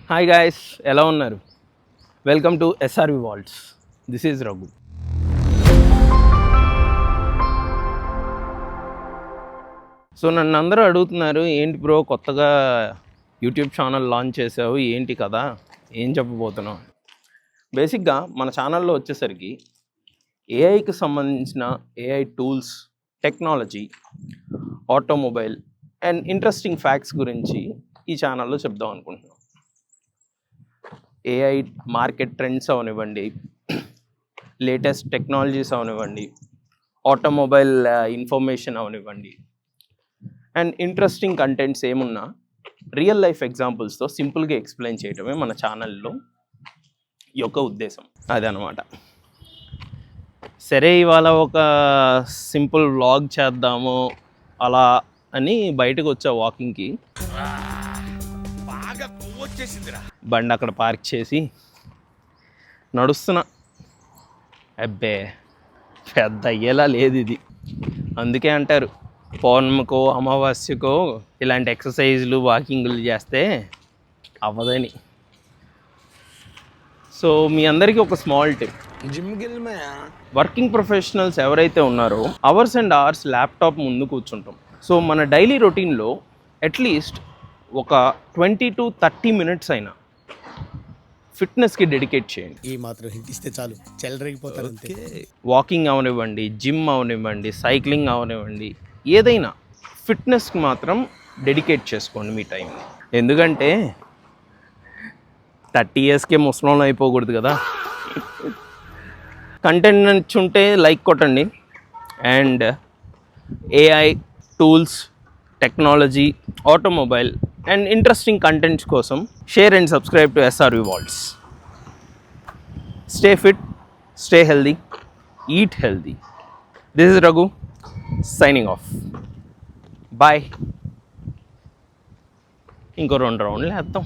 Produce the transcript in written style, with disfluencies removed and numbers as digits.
Hi guys, ఎలా ఉన్నారు? Welcome to SRV volts. This is Raghu. So నన్ను అందరూ అడుగుతున్నారు, ఏంటి బ్రో కొత్తగా యూట్యూబ్ ఛానల్ లాంచ్ చేసావు, ఏంటి కదా, ఏం చెప్పబోతున్నావు? బేసిక్గా మన ఛానల్లో వచ్చేసరికి ఏఐకి సంబంధించిన AI tools, technology, automobile and interesting facts గురించి ఈ ఛానల్లో చెప్దాం అనుకుంటున్నాం. ఏఐ మార్కెట్ ట్రెండ్స్ అవనివ్వండి, లేటెస్ట్ టెక్నాలజీస్ అవనివ్వండి, ఆటోమొబైల్ ఇన్ఫర్మేషన్ అవనివ్వండి, అండ్ ఇంట్రెస్టింగ్ కంటెంట్స్ ఏమున్నా రియల్ లైఫ్ ఎగ్జాంపుల్స్తో సింపుల్గా ఎక్స్ప్లెయిన్ చేయడమే మన ఛానల్లో యొక్క ఉద్దేశం. అదనమాట. సరే, ఇవాళ ఒక సింపుల్ వ్లాగ్ చేద్దాము అలా అని బయటకు వచ్చా వాకింగ్కి. బండి అక్కడ పార్క్ చేసి నడుస్తున్నా. అబ్బే, పెద్ద అయ్యేలా లేదు ఇది. అందుకే అంటారు పౌర్ణమికో అమావాస్యకో ఇలాంటి ఎక్సర్సైజ్లు వాకింగ్లు చేస్తే అవ్వదని. సో మీ అందరికీ ఒక స్మాల్ టిప్. వర్కింగ్ ప్రొఫెషనల్స్ ఎవరైతే ఉన్నారో అవర్స్ అండ్ అవర్స్ ల్యాప్టాప్ ముందు కూర్చుంటాం. సో మన డైలీ రొటీన్లో అట్లీస్ట్ ఒక 20 to 30 మినిట్స్ అయినా ఫిట్నెస్కి డెడికేట్ చేయండి. ఈ మాత్రం హిట్ ఇస్తే చాలు, చెలరేగిపోతారు. వాకింగ్ అవనివ్వండి, జిమ్ అవనివ్వండి, సైక్లింగ్ అవనివ్వండి, ఏదైనా ఫిట్నెస్కి మాత్రం డెడికేట్ చేసుకోండి మీ టైం. ఎందుకంటే 30 yearsకే ముసలోళ్ళు అయిపోకూడదు కదా. కంటెంట్ నచ్చుంటే లైక్ కొట్టండి. And AI tools, technology, automobile and interesting contents కోసం share and subscribe to SRV vaults. Stay fit, stay healthy, eat healthy. This is Raghu signing off. Bye. ఇంకో 2 రౌండ్లు వేద్దాం.